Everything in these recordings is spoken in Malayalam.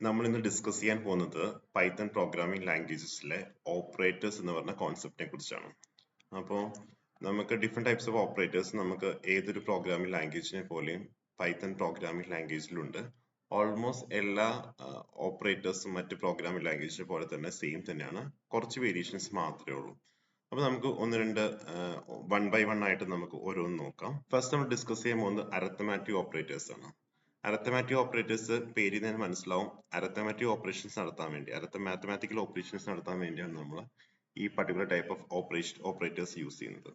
നമ്മൾ ഇന്ന് ഡിസ്കസ് ചെയ്യാൻ പോകുന്നത് പൈത്തൺ പ്രോഗ്രാമിംഗ് ലാംഗ്വേജസിലെ ഓപ്പറേറ്റേഴ്സ് എന്ന് പറഞ്ഞ കോൺസെപ്റ്റിനെ കുറിച്ചാണ്. അപ്പോൾ നമുക്ക് ഡിഫറെന്റ് ടൈപ്സ് ഓഫ് ഓപ്പറേറ്റേഴ്സ് നമുക്ക് ഏതൊരു പ്രോഗ്രാമിംഗ് ലാംഗ്വേജിനെ പോലെയും പൈത്തൺ പ്രോഗ്രാമിംഗ് ലാംഗ്വേജിലുണ്ട്. ഓൾമോസ്റ്റ് എല്ലാ ഓപ്പറേറ്റേഴ്സും മറ്റ് പ്രോഗ്രാമിംഗ് ലാംഗ്വേജിനെ പോലെ തന്നെ സെയിം തന്നെയാണ്, കുറച്ച് വേരിയേഷൻസ് മാത്രമേ ഉള്ളൂ. അപ്പൊ നമുക്ക് ഒന്ന് രണ്ട് വൺ ബൈ വൺ ആയിട്ട് നമുക്ക് ഓരോന്ന് നോക്കാം. ഫസ്റ്റ് നമ്മൾ ഡിസ്കസ് ചെയ്യാൻ പോകുന്നത് അരിത്മെറ്റിക് ഓപ്പറേറ്റേഴ്സ് ആണ്. അരിത്മെറ്റിക് ഓപ്പറേറ്റേഴ്സ് പേരിൽ നിന്ന് മനസ്സിലാവും, അരിത്മെറ്റിക് ഓപ്പറേഷൻസ് നടത്താൻ വേണ്ടി, മാത്തമാറ്റിക്കൽ ഓപ്പറേഷൻസ് നടത്താൻ വേണ്ടിയാണ് നമ്മൾ ഈ particular type of operators use ചെയ്യുന്നത്.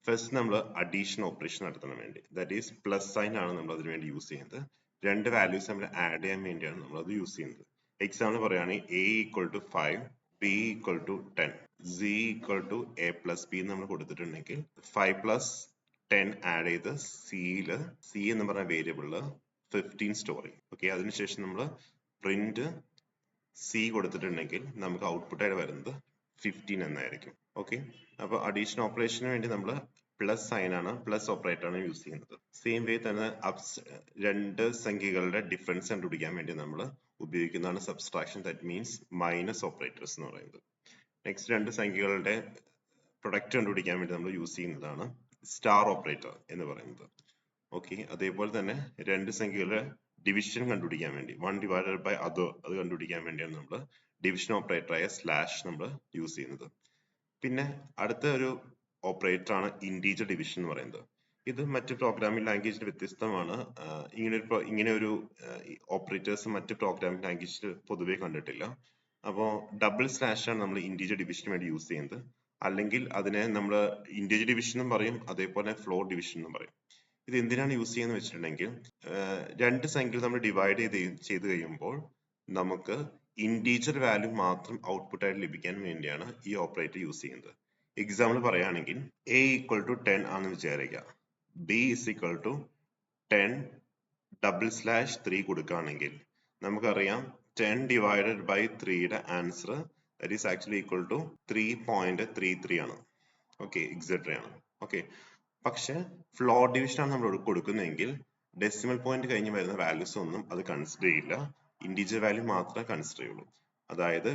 ഫസ്റ്റ് നമ്മൾ അഡീഷൻ ഓപ്പറേഷൻ നടത്താൻ വേണ്ടി, ദാറ്റ് ഈസ് പ്ലസ് സൈൻ ആണ് നമ്മൾ അതിന് വേണ്ടി യൂസ് ചെയ്യുന്നത്. രണ്ട് വാല്യൂസ് നമ്മൾ ആഡ് ചെയ്യാൻ വേണ്ടിയാണ് നമ്മൾ അത് യൂസ് ചെയ്യുന്നത്. എക്സാമ്പിൾ പറയുകയാണെങ്കിൽ a equal to 5, b equal to 10, z equal to a plus b നമ്മൾ കൊടുത്തിട്ടുണ്ടെങ്കിൽ 5 പ്ലസ് 10 ആഡ് ചെയ്ത് സിയില് c എന്ന് പറഞ്ഞ വേരിയബിളില് 15 സ്റ്റോർ ചെയ്യും. ഓക്കെ, അതിനുശേഷം നമ്മൾ പ്രിന്റ് സി കൊടുത്തിട്ടുണ്ടെങ്കിൽ നമുക്ക് ഔട്ട്പുട്ട് ആയിട്ട് വരുന്നത് 15 എന്നായിരിക്കും. ഓക്കെ, അപ്പൊ അഡീഷൻ ഓപ്പറേഷന് വേണ്ടി നമ്മൾ പ്ലസ് സൈൻ ആണ്, പ്ലസ് ഓപ്പറേറ്റർ ആണ് യൂസ് ചെയ്യുന്നത്. സെയിം വേ തന്നെ രണ്ട് സംഖ്യകളുടെ ഡിഫറൻസ് കണ്ടുപിടിക്കാൻ വേണ്ടി നമ്മൾ ഉപയോഗിക്കുന്നതാണ് subtraction, that means minus operators എന്ന് പറയുന്നത്. നെക്സ്റ്റ് രണ്ട് സംഖ്യകളുടെ പ്രൊഡക്റ്റ് കണ്ടുപിടിക്കാൻ വേണ്ടി നമ്മൾ യൂസ് ചെയ്യുന്നതാണ് സ്റ്റാർ ഓപ്പറേറ്റർ എന്ന് പറയുന്നത്. ഓക്കെ, അതേപോലെ തന്നെ രണ്ട് സംഖ്യകളുടെ ഡിവിഷൻ കണ്ടുപിടിക്കാൻ വേണ്ടി വൺ ഡിവൈഡഡ് ബൈ അതർ അത് കണ്ടുപിടിക്കാൻ വേണ്ടിയാണ് നമ്മൾ ഡിവിഷൻ ഓപ്പറേറ്ററായ സ്ലാഷ് നമ്മൾ യൂസ് ചെയ്യുന്നത്. പിന്നെ അടുത്ത ഒരു ഓപ്പറേറ്റർ ആണ് ഇന്റീജർ ഡിവിഷൻ എന്ന് പറയുന്നത്. ഇത് മറ്റ് പ്രോഗ്രാമിംഗ് ലാംഗ്വേജിൽ വ്യത്യസ്തമാണ്. ഇങ്ങനെ ഒരു ഓപ്പറേറ്റേഴ്സ് മറ്റ് പ്രോഗ്രാമിംഗ് ലാംഗ്വേജിൽ പൊതുവെ കണ്ടിട്ടില്ല. അപ്പോൾ ഡബിൾ സ്ലാഷ് ആണ് നമ്മൾ ഇന്റീജർ ഡിവിഷന് വേണ്ടി യൂസ് ചെയ്യുന്നത്. അല്ലെങ്കിൽ അതിനെ നമ്മൾ ഇന്റീജർ ഡിവിഷൻ എന്നും പറയും, അതേപോലെ ഫ്ലോർ ഡിവിഷൻ എന്നും പറയും. ഇത് എന്തിനാണ് യൂസ് ചെയ്യുന്നത് വെച്ചിട്ടുണ്ടെങ്കിൽ രണ്ട് സംഖ്യകൾ നമ്മൾ ഡിവൈഡ് ചെയ്ത് കഴിയുമ്പോൾ നമുക്ക് ഇന്റീജർ വാല്യൂ മാത്രം ഔട്ട്പുട്ട് ആയിട്ട് ലഭിക്കാൻ വേണ്ടിയാണ് ഈ ഓപ്പറേറ്റർ യൂസ് ചെയ്യുന്നത്. എക്സാമ്പിൾ പറയുകയാണെങ്കിൽ a ഈക്വൽ ടു 10 ആണെന്ന് വിചാരിക്കുക, b is equal to 10 double slash 3 കൊടുക്കുകയാണെങ്കിൽ നമുക്കറിയാം 10 ഡിവൈഡഡ് ബൈ 3യുടെ answer that is actually equal to 3.33 ആണ്. ഓക്കെ, എക്സെട്ര ആണ്. ഓക്കെ, പക്ഷെ ഫ്ലോർ ഡിവിഷൻ ആണ് നമ്മൾ കൊടുക്കുന്നതെങ്കിൽ ഡെസിമൽ പോയിന്റ് കഴിഞ്ഞ് വരുന്ന വാല്യൂസ് ഒന്നും അത് കൺസിഡർ ചെയ്യില്ല, ഇന്റീജർ വാല്യൂ മാത്രമേ കൺസിഡർ ചെയ്യുള്ളൂ. അതായത്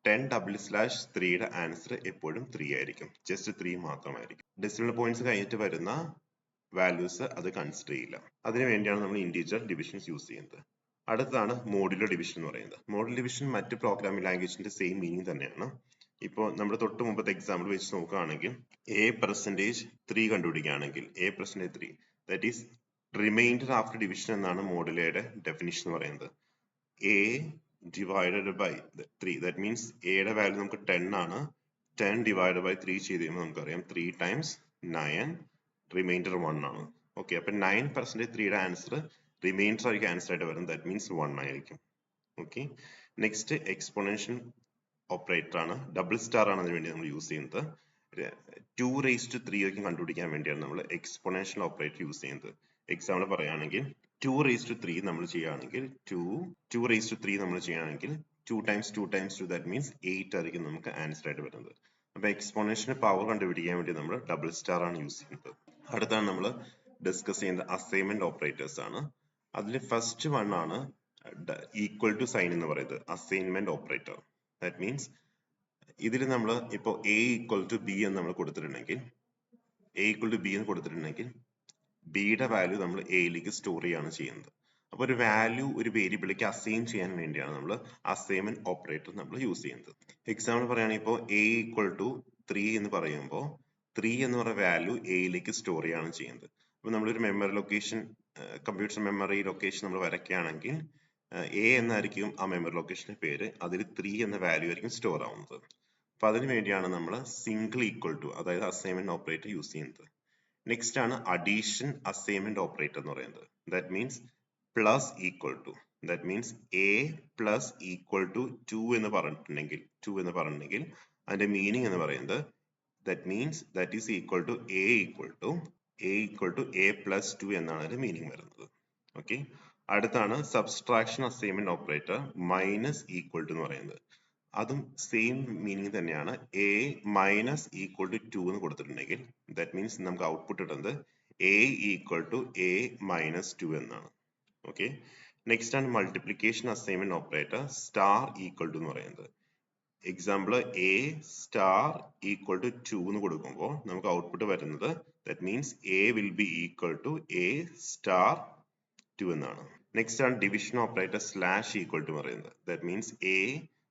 10 ഡബിൾ സ്ലാഷ് 3യുടെ ആൻസർ എപ്പോഴും 3 ആയിരിക്കും, ജസ്റ്റ് 3 മാത്രമായിരിക്കും. ഡെസിമൽ പോയിന്റ്സ് കഴിഞ്ഞിട്ട് വരുന്ന വാല്യൂസ് അത് കൺസിഡർ ചെയ്യില്ല. അതിനു വേണ്ടിയാണ് നമ്മൾ ഇന്റീജർ ഡിവിഷൻസ് യൂസ് ചെയ്യുന്നത്. അടുത്തതാണ് മോഡുലർ ഡിവിഷൻ എന്ന് പറയുന്നത്. മോഡുലർ ഡിവിഷൻ മറ്റ് പ്രോഗ്രാമിംഗ് ലാംഗ്വേജിന്റെ സെയിം മീനിങ് തന്നെയാണ്. ഇപ്പോൾ നമ്മുടെ തൊട്ട് മുമ്പത്തെ എക്സാമ്പിൾ വെച്ച് നോക്കുകയാണെങ്കിൽ a%3 കണ്ടുപിടിക്കുകയാണെങ്കിൽ a%3 that is remainder after division എന്നാണ് മോഡുലയുടെ ഡെഫിനിഷൻ എന്ന് പറയുന്നത്. a divided by 3 that means എയുടെ വാല്യൂ നമുക്ക് 10 ആണ്. 10 ഡിവൈഡഡ് ബൈ 3 ചെയ്ത് കഴിയുമ്പോൾ നമുക്കറിയാം 3 ടൈംസ് 9, റിമൈൻഡർ 1 ആണ്. ഓക്കെ, അപ്പൊ 9% 3യുടെ ആൻസർ റിമൈൻഡർ ആയിരിക്കും ആൻസർ ആയിട്ട് വരുന്നത്, ദാറ്റ് മീൻസ് 1 ആയിരിക്കും. ഓക്കെ, നെക്സ്റ്റ് എക്സ്പോണൻഷ്യൽ ഓപ്പറേറ്റർ ആണ്, ഡബിൾ സ്റ്റാർ ആണ് അതിന് വേണ്ടി നമ്മൾ യൂസ് ചെയ്യുന്നത്. 2⁻³ ഒക്കെ കണ്ടുപിടിക്കാൻ വേണ്ടിയാണ് നമ്മൾ എക്സ്പോണൻഷ്യൽ ഓപ്പറേറ്റർ യൂസ് ചെയ്യുന്നത്. എക്സാമ്പിൾ പറയുകയാണെങ്കിൽ 2⁻³ നമ്മൾ ചെയ്യുകയാണെങ്കിൽ 2⁻³ നമ്മൾ ചെയ്യുകയാണെങ്കിൽ 2 ടൈംസ് 2 ടൈംസ് 2 ദാറ്റ് മീൻസ് 8 ആയിരിക്കും നമുക്ക് ആൻസർ ആയിട്ട് വരുന്നത്. അപ്പൊ എക്സ്പോണൻഷ്യൽ പവർ കണ്ടുപിടിക്കാൻ വേണ്ടി നമ്മൾ ഡബിൾ സ്റ്റാർ ആണ് യൂസ് ചെയ്യുന്നത്. അടുത്താണ് നമ്മൾ ഡിസ്കസ് ചെയ്യുന്നത് അസൈൻമെന്റ് ഓപ്പറേറ്റേഴ്സ് ആണ്. അതിൽ ഫസ്റ്റ് വൺ ആണ് ഈക്വൽ ടു സൈൻ എന്ന് പറയുന്നത് അസൈൻമെന്റ് ഓപ്പറേറ്റർ. ദാറ്റ് മീൻസ് ഇതിൽ നമ്മൾ ഇപ്പോൾ a ഈക്വൽ ടു b എന്ന് നമ്മൾ കൊടുത്തിട്ടുണ്ടെങ്കിൽ ബിയുടെ വാല്യൂ നമ്മൾ എയിലേക്ക് സ്റ്റോർ ചെയ്യാണ് ചെയ്യുന്നത്. അപ്പോൾ ഒരു വാല്യൂ ഒരു വേരിയബിളിലേക്ക് അസൈൻ ചെയ്യാൻ വേണ്ടിയാണ് നമ്മൾ അസൈൻമെന്റ് ഓപ്പറേറ്റർ നമ്മൾ യൂസ് ചെയ്യുന്നത്. എക്സാമ്പിൾ പറയുകയാണെങ്കിൽ ഇപ്പോൾ a ഈക്വൽ ടു 3 എന്ന് പറയുമ്പോൾ 3 എന്ന് പറയുന്ന വാല്യൂ എയിലേക്ക് സ്റ്റോർ ചെയ്യാണ് ചെയ്യുന്നത്. അപ്പോൾ നമ്മളൊരു memory location, computer memory location നമ്മൾ വരയ്ക്കുകയാണെങ്കിൽ a എന്നായിരിക്കും ആ മെമ്മറി ലൊക്കേഷന്റെ പേര്, അതിൽ 3 എന്ന വാല്യൂ ആയിരിക്കും സ്റ്റോർ ആവുന്നത്. അപ്പൊ അതിനു വേണ്ടിയാണ് നമ്മൾ സിംഗിൾ ഈക്വൽ ടു അതായത് അസൈൻമെന്റ് ഓപ്പറേറ്റർ യൂസ് ചെയ്യുന്നത്. നെക്സ്റ്റ് ആണ് അഡീഷൻ അസൈൻമെന്റ് ഓപ്പറേറ്റർ എന്ന് പറയുന്നത്. That means plus equal to, that means a plus equal to 2 എന്ന് പറഞ്ഞിട്ടുണ്ടെങ്കിൽ അതിന്റെ മീനിങ് എന്ന് പറയുന്നത് that means that is equal to a equal to a plus 2 എന്നാണ് അതിന്റെ മീനിങ് വരുന്നത്. ഓക്കെ, അടുത്താണ് subtraction assignment operator minus equal to എന്ന് പറയുന്നത്. അതും സെയിം മീനിങ് തന്നെയാണ്. a മൈനസ് ഈക്വൽ ടു 2 എന്ന് കൊടുത്തിട്ടുണ്ടെങ്കിൽ ദാറ്റ് മീൻസ് നമുക്ക് ഔട്ട്പുട്ട് ഇടുന്നത് a equal to a minus 2 എന്നാണ്. ഓക്കെ, നെക്സ്റ്റ് ആണ് multiplication assignment operator star equal to എന്ന് പറയുന്നത്. Example A star equal to 2 എന്ന് കൊടുക്കുമ്പോൾ നമുക്ക് ഔട്ട്പുട്ട് വരുന്നത് that means A will be equal to A star 2 എന്നാണ്. നെക്സ്റ്റ് ആണ് division operator slash equal to പറയുന്നത്. That means A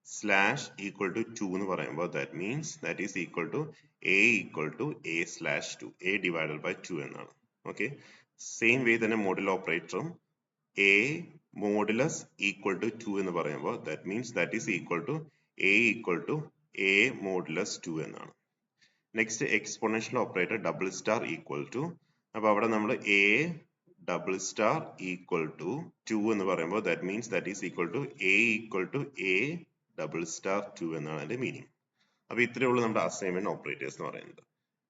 slash equal to 2 എന്ന് പറയുമ്പോൾ that means that is equal to A equal to A slash 2, A divided by 2 എന്നാണ്. ഓക്കെ, സെയിം വേ തന്നെ മോഡുലർ ഓപ്പറേറ്ററും എ മോഡുലസ് ഈക്വൽ ടു 2 എന്ന് പറയുമ്പോൾ that means that is equal to A equal to A modulus 2 എന്നാണ്. Next exponential operator double star equal to, അപ്പൊ അവിടെ നമ്മൾ A double star equal to 2 എന്ന് പറയുമ്പോൾ that means that is equal to A equal to A double star 2 എന്നാണ് അതിന്റെ മീനിങ്. അപ്പൊ ഇത്രയേ ഉള്ളൂ നമ്മുടെ അസൈൻമെന്റ് ഓപ്പറേറ്റേഴ്സ് എന്ന് പറയുന്നത്.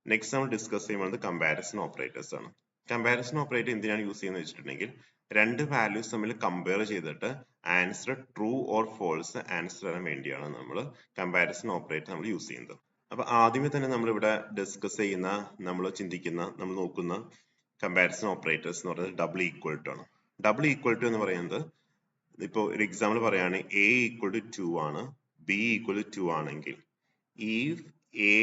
നെക്സ്റ്റ് നമ്മൾ ഡിസ്കസ് ചെയ്യുന്നത് കമ്പാരിസൺ ഓപ്പറേറ്റേഴ്സ് ആണ്. കമ്പാരിസൺ ഓപ്പറേറ്റർ എന്തിനാണ് യൂസ് ചെയ്യുന്നത് വെച്ചിട്ടുണ്ടെങ്കിൽ രണ്ട് വാല്യൂസ് തമ്മിൽ കമ്പയർ ചെയ്തിട്ട് answer true or false answer തരാൻ വേണ്ടിയാണ് നമ്മൾ കമ്പാരിസൺ ഓപ്പറേറ്റർ നമ്മൾ യൂസ് ചെയ്യുന്നത്. അപ്പൊ ആദ്യമേ തന്നെ നമ്മൾ ഇവിടെ ഡിസ്കസ് ചെയ്യുന്ന, നമ്മൾ ചിന്തിക്കുന്ന, നമ്മൾ നോക്കുന്ന കമ്പാരിസൺ ഓപ്പറേറ്റേഴ്സ് എന്ന് പറയുന്നത് ഡബിൾ ഈക്വൽ ടു ആണ്. ഡബിൾ ഈക്വൽ ടു എന്ന് പറയുന്നത് ഇപ്പോൾ ഒരു എക്സാമ്പിൾ പറയുകയാണെങ്കിൽ എ ഈക്വൽ ടു 2 ആണ്, ബി ഈക്വൽ ടു 2 ആണെങ്കിൽ if A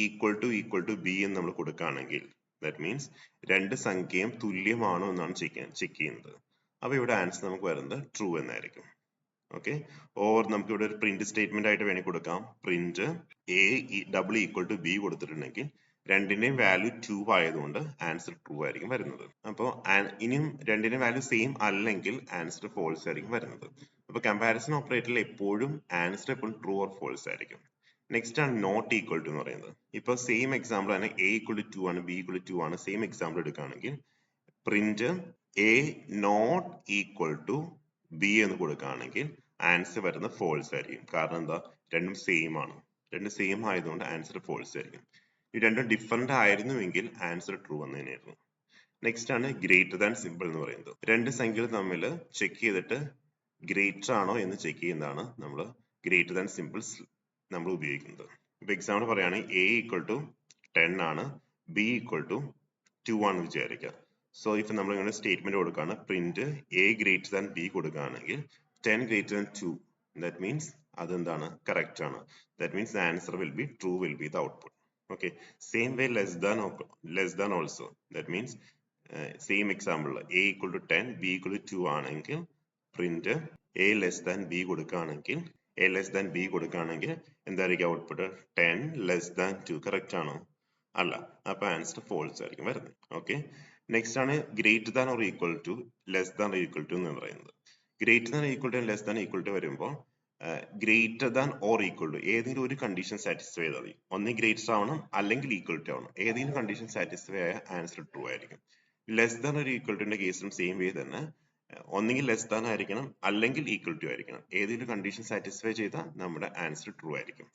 equal to B എന്ന് നമ്മൾ കൊടുക്കുകയാണെങ്കിൽ ദാറ്റ് മീൻസ് രണ്ട് സംഖ്യയും തുല്യമാണോ എന്നാണ് ചെക്ക് ചെയ്യുന്നത്. അപ്പൊ ഇവിടെ ആൻസർ നമുക്ക് വരുന്നത് ട്രൂ എന്നായിരിക്കും. ഓക്കെ, ഓർ നമുക്ക് ഇവിടെ ഒരു പ്രിന്റ് സ്റ്റേറ്റ്മെന്റ് ആയിട്ട് വേണമെങ്കിൽ കൊടുക്കാം. Print A double equal to B കൊടുത്തിട്ടുണ്ടെങ്കിൽ രണ്ടിന്റെയും വാല്യൂ 2 ആയതുകൊണ്ട് ആൻസർ ട്രൂ ആയിരിക്കും വരുന്നത്. അപ്പോൾ ഇനിയും രണ്ടിന്റെ വാല്യൂ സെയിം അല്ലെങ്കിൽ ആൻസർ ഫോൾസ് ആയിരിക്കും വരുന്നത്. അപ്പൊ കമ്പാരിസൺ ഓപ്പറേറ്ററിൽ എപ്പോഴും ആൻസർ എപ്പോഴും ട്രൂ ഓർ ഫോൾസ് ആയിരിക്കും. നെക്സ്റ്റ് ആണ് നോട്ട് ഈക്വൽ ടു എന്ന് പറയുന്നത്. ഇപ്പൊ സെയിം എക്സാമ്പിൾ ആണ്, എ ഈക്വൽ ടു 2 ആണ്, ബി ഈക്വൽ ടു 2 ആണ്. സെയിം എക്സാമ്പിൾ എടുക്കുകയാണെങ്കിൽ print A not equal to B എന്ന് കൊടുക്കുകയാണെങ്കിൽ ആൻസർ വരുന്നത് ഫോൾസ് ആയിരിക്കും. കാരണം എന്താ, രണ്ടും സെയിം ആണ്. രണ്ടും സെയിം ആയതുകൊണ്ട് ആൻസർ ഫോൾസ് ആയിരിക്കും. ഈ രണ്ടും ഡിഫറെന്റ് ആയിരുന്നുവെങ്കിൽ ആൻസർ ട്രൂ എന്ന് തന്നെയായിരുന്നു. നെക്സ്റ്റ് ആണ് ഗ്രേറ്റർ ദാൻ സിമ്പിൾ എന്ന് പറയുന്നത്. രണ്ട് സംഖ്യകൾ തമ്മിൽ ചെക്ക് ചെയ്തിട്ട് ഗ്രേറ്റർ ആണോ എന്ന് ചെക്ക് ചെയ്യുന്നതാണ് നമ്മൾ ഗ്രേറ്റർ ദാൻ സിമ്പിൾസ് നമ്മൾ ഉപയോഗിക്കുന്നത്. ഇപ്പൊ എക്സാമ്പിൾ പറയുകയാണെങ്കിൽ എ ഈക്വൽ ടു 10 ആണ്, ബി ഈക്വൽ ടു 2 ആണ് വിചാരിക്കുക. സോ ഇപ്പൊ നമ്മൾ ഇങ്ങനെ സ്റ്റേറ്റ്മെന്റ് കൊടുക്കുകയാണ്, print A greater than B കൊടുക്കുകയാണെങ്കിൽ 10 ഗ്രേറ്റർ ദാൻ 2, ദാറ്റ് മീൻസ് അതെന്താണ്, കറക്റ്റ് ആണ്. That means the answer will be true, will be the output. Okay, same way less than also, that means same example A equal to 10 B equal to 2 ആണെങ്കിൽ print A less than B കൊടുക്കുകയാണെങ്കിൽ എന്തായിരിക്കും ഔട്ട്പുട്ട്, 10 ലെസ് ദാൻ 2. കറക്റ്റ് ആണോ? അല്ല, അപ്പൊ ആൻസർ ഫോൾസ് ആയിരിക്കും വരുന്നത്. ഓക്കെ, നെക്സ്റ്റ് ആണ് greater than or equal to less than equal to എന്ന് പറയുന്നത്. Greater than equal to less than equal to വരുമ്പോൾ greater than or equal to ഏതെങ്കിലും ഒരു കണ്ടീഷൻ സാറ്റിസ്ഫൈ ചെയ്താൽ മതി. ഒന്നേ ഗ്രേറ്റർ ആവണം അല്ലെങ്കിൽ ഈക്വൽ ടു ആവണം. ഏതെങ്കിലും കണ്ടീഷൻ സാറ്റിസ്ഫൈ ആയ ആൻസർ ട്രൂ ആയിരിക്കും. ലെസ് ദാൻ ഒരു ഈക്വൽ ടുന്റെ കേസിലും സെയിം വേ തന്നെ ഒന്നുകിൽ ലെസ് ദാൻ ആയിരിക്കണം അല്ലെങ്കിൽ ഈക്വൽ ടു ആയിരിക്കണം. ഏതെങ്കിലും കണ്ടീഷൻ സാറ്റിസ്ഫൈ ചെയ്താൽ നമ്മുടെ ആൻസർ ട്രൂ ആയിരിക്കും.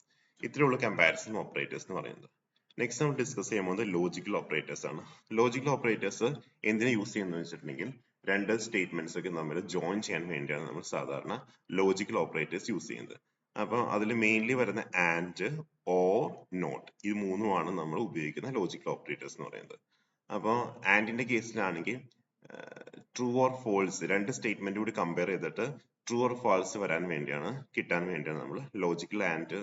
ഇത്രയുള്ള കമ്പാരിസൺ ഓപ്പറേറ്റേഴ്സ് എന്ന് പറയുന്നത്. നെക്സ്റ്റ് നമ്മൾ ഡിസ്കസ് ചെയ്യാൻ പോകുന്നത് ലോജിക്കൽ ഓപ്പറേറ്റേഴ്സ് ആണ്. ലോജിക്കൽ ഓപ്പറേറ്റേഴ്സ് എന്തിനാ യൂസ് ചെയ്യുന്നത് വെച്ചിട്ടുണ്ടെങ്കിൽ രണ്ട് സ്റ്റേറ്റ്മെന്റ്സ് ഒക്കെ നമ്മൾ ജോയിൻ ചെയ്യാൻ വേണ്ടിയാണ് നമ്മൾ സാധാരണ ലോജിക്കൽ ഓപ്പറേറ്റേഴ്സ് യൂസ് ചെയ്യുന്നത്. അപ്പൊ അതിൽ മെയിൻലി വരുന്ന ആൻഡ്, ഓർ, നോട്ട്, ഇത് മൂന്നുമാണ് നമ്മൾ ഉപയോഗിക്കുന്ന ലോജിക്കൽ ഓപ്പറേറ്റേഴ്സ് എന്ന് പറയുന്നത്. അപ്പോൾ ആൻഡിന്റെ കേസിലാണെങ്കിൽ ട്രൂ ഓർ ഫോൾസ് രണ്ട് സ്റ്റേറ്റ്മെന്റ് കൂടി കമ്പയർ ചെയ്തിട്ട് ട്രൂ ഓർ ഫാൾസ് കിട്ടാൻ വേണ്ടിയാണ് നമ്മൾ ലോജിക്കൽ ആൻഡ്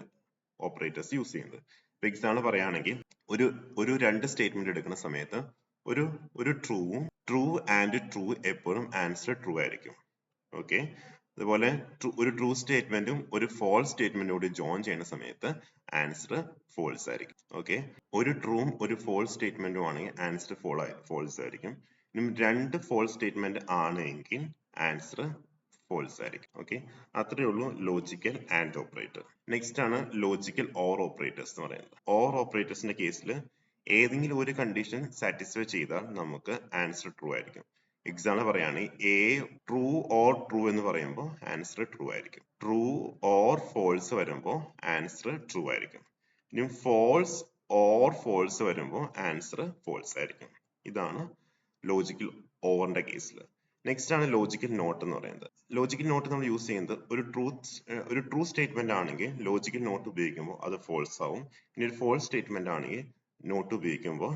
ഓപ്പറേറ്റേഴ്സ് യൂസ് ചെയ്യുന്നത്. ഇപ്പൊ എക്സാമ്പിൾ പറയുകയാണെങ്കിൽ ഒരു രണ്ട് സ്റ്റേറ്റ്മെന്റ് എടുക്കുന്ന സമയത്ത് ഒരു ട്രൂ ആൻഡ് ട്രൂ എപ്പോഴും ആൻസർ ട്രൂ ആയിരിക്കും. ഓക്കെ, അതുപോലെ ഒരു ട്രൂ സ്റ്റേറ്റ്മെന്റും ഒരു ഫോൾസ് സ്റ്റേറ്റ്മെന്റും കൂടി ജോയിൻ ചെയ്യുന്ന സമയത്ത് ആൻസർ ഫോൾസ് ആയിരിക്കും. ഓക്കെ, ഒരു ട്രൂവും ഒരു ഫോൾസ് സ്റ്റേറ്റ്മെന്റും ആണെങ്കിൽ ആൻസർ ഫോൾസ് ആയിരിക്കും. രണ്ട് ഫോൾസ് സ്റ്റേറ്റ്മെന്റ് ആണെങ്കിൽ ആൻസർ ഫോൾസ് ആയിരിക്കും. ഓക്കെ, അത്രയേ ഉള്ളൂ ലോജിക്കൽ ആൻഡ് ഓപ്പറേറ്റർ. നെക്സ്റ്റ് ആണ് ലോജിക്കൽ ഓർ ഓപ്പറേറ്റേഴ്സ് എന്ന് പറയുന്നത്. ഓർ ഓപ്പറേറ്റേഴ്സിന്റെ കേസിൽ ഏതെങ്കിലും ഒരു കണ്ടീഷൻ സാറ്റിസ്ഫൈ ചെയ്താൽ നമുക്ക് ആൻസർ ട്രൂ ആയിരിക്കും. എക്സാമ്പിൾ പറയുകയാണെങ്കിൽ എ ട്രൂ ഓർ ട്രൂ എന്ന് പറയുമ്പോൾ ആൻസർ ട്രൂ ആയിരിക്കും. ട്രൂ ഓർ ഫോൾസ് വരുമ്പോൾ ആൻസർ ട്രൂ ആയിരിക്കും. ഇനി ഫോൾസ് ഓർ ഫോൾസ് വരുമ്പോൾ ആൻസർ ഫോൾസ് ആയിരിക്കും. ഇതാണ് ലോജിക്കൽ ഓവറിന്റെ കേസിൽ. നെക്സ്റ്റ് ആണ് ലോജിക്കൽ നോട്ട് എന്ന് പറയുന്നത്. ലോജിക്കൽ നോട്ട് നമ്മൾ യൂസ് ചെയ്യുന്നത് ഒരു ട്രൂ സ്റ്റേറ്റ്മെന്റ് ആണെങ്കിൽ ലോജിക്കൽ നോട്ട് ഉപയോഗിക്കുമ്പോൾ അത് ഫോൾസ് ആവും. ഇനി ഒരു ഫോൾസ് സ്റ്റേറ്റ്മെന്റ് ആണെങ്കിൽ നോട്ട് ഉപയോഗിക്കുമ്പോൾ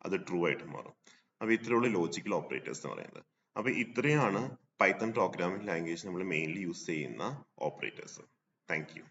അത് ട്രൂ ആയിട്ട് മാറും. അപ്പൊ ഇത്രയുള്ള ലോജിക്കൽ ഓപ്പറേറ്റേഴ്സ് എന്ന് പറയുന്നത്. അപ്പൊ ഇത്രയാണ് പൈത്തൺ പ്രോഗ്രാമിംഗ് ലാംഗ്വേജ് നമ്മൾ മെയിൻലി യൂസ് ചെയ്യുന്ന ഓപ്പറേറ്റേഴ്സ്. Thank you.